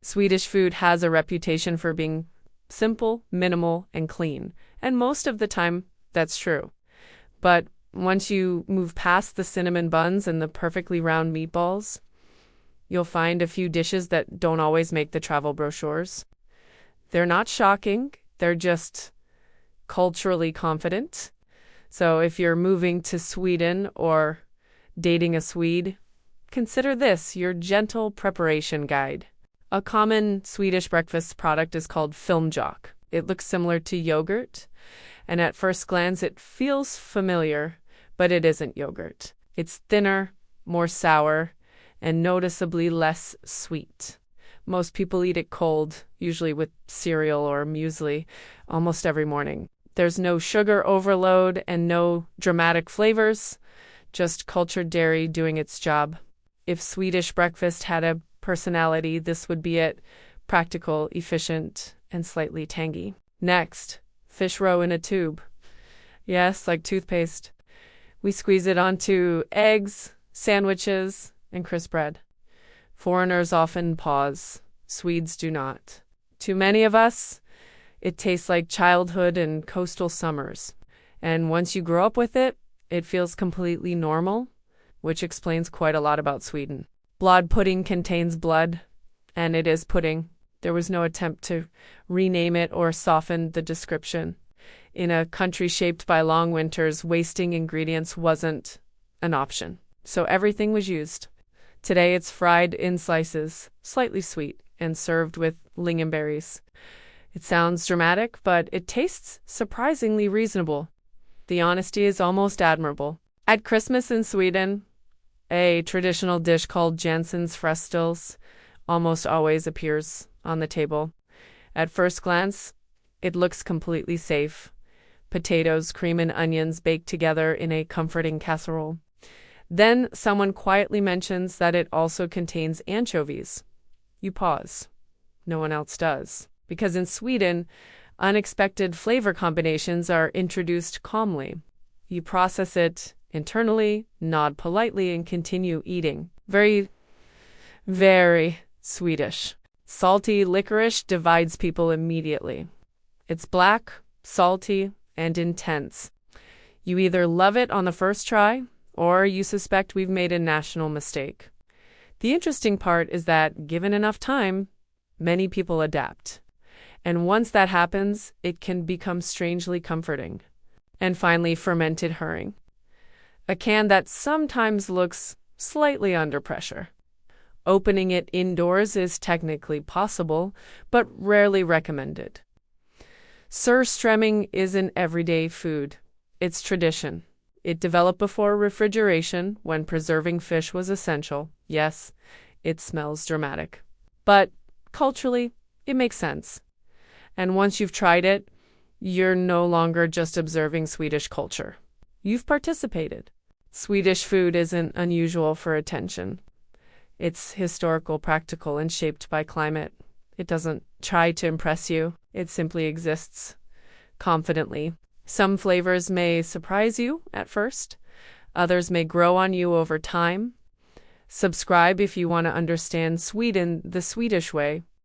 Swedish food has a reputation for being simple, minimal, and clean, and most of the time, that's true. But once you move past the cinnamon buns and the perfectly round meatballs, you'll find a few dishes that don't always make the travel brochures. They're not shocking, they're just culturally confident. So if you're moving to Sweden or dating a Swede, consider this your gentle preparation guide. A common Swedish breakfast product is called filmjölk. It looks similar to yogurt, and at first glance it feels familiar, but it isn't yogurt. It's thinner, more sour, and noticeably less sweet. Most people eat it cold, usually with cereal or muesli, almost every morning. There's no sugar overload and no dramatic flavors, just cultured dairy doing its job. If Swedish breakfast had a personality, this would be it: practical, efficient, and slightly tangy. Next, fish roe in a tube. Yes, like toothpaste. We squeeze it onto eggs, sandwiches, and crisp bread. Foreigners often pause. Swedes do not. To many of us, it tastes like childhood and coastal summers. And once you grow up with it, it feels completely normal, which explains quite a lot about Sweden. Blod pudding contains blood, and it is pudding. There was no attempt to rename it or soften the description. In a country shaped by long winters, wasting ingredients wasn't an option. So everything was used. Today it's fried in slices, slightly sweet, and served with lingonberries. It sounds dramatic, but it tastes surprisingly reasonable. The honesty is almost admirable. At Christmas in Sweden, a traditional dish called Janssons Frestelse almost always appears on the table. At first glance, it looks completely safe. Potatoes, cream, and onions baked together in a comforting casserole. Then someone quietly mentions that it also contains anchovies. You pause. No one else does. Because in Sweden, unexpected flavor combinations are introduced calmly. You process it internally, nod politely, and continue eating. Very, very Swedish. Salty licorice divides people immediately. It's black, salty, and intense. You either love it on the first try, or you suspect we've made a national mistake. The interesting part is that, given enough time, many people adapt. And once that happens, it can become strangely comforting. And finally, fermented herring. A can that sometimes looks slightly under pressure. Opening it indoors is technically possible, but rarely recommended. Surströmming is an everyday food. It's tradition. It developed before refrigeration, when preserving fish was essential. Yes, it smells dramatic. But culturally, it makes sense. And once you've tried it, you're no longer just observing Swedish culture. You've participated. Swedish food isn't unusual for attention. It's historical, practical, and shaped by climate. It doesn't try to impress you. It simply exists confidently. Some flavors may surprise you at first. Others may grow on you over time. Subscribe if you want to understand Sweden the Swedish way.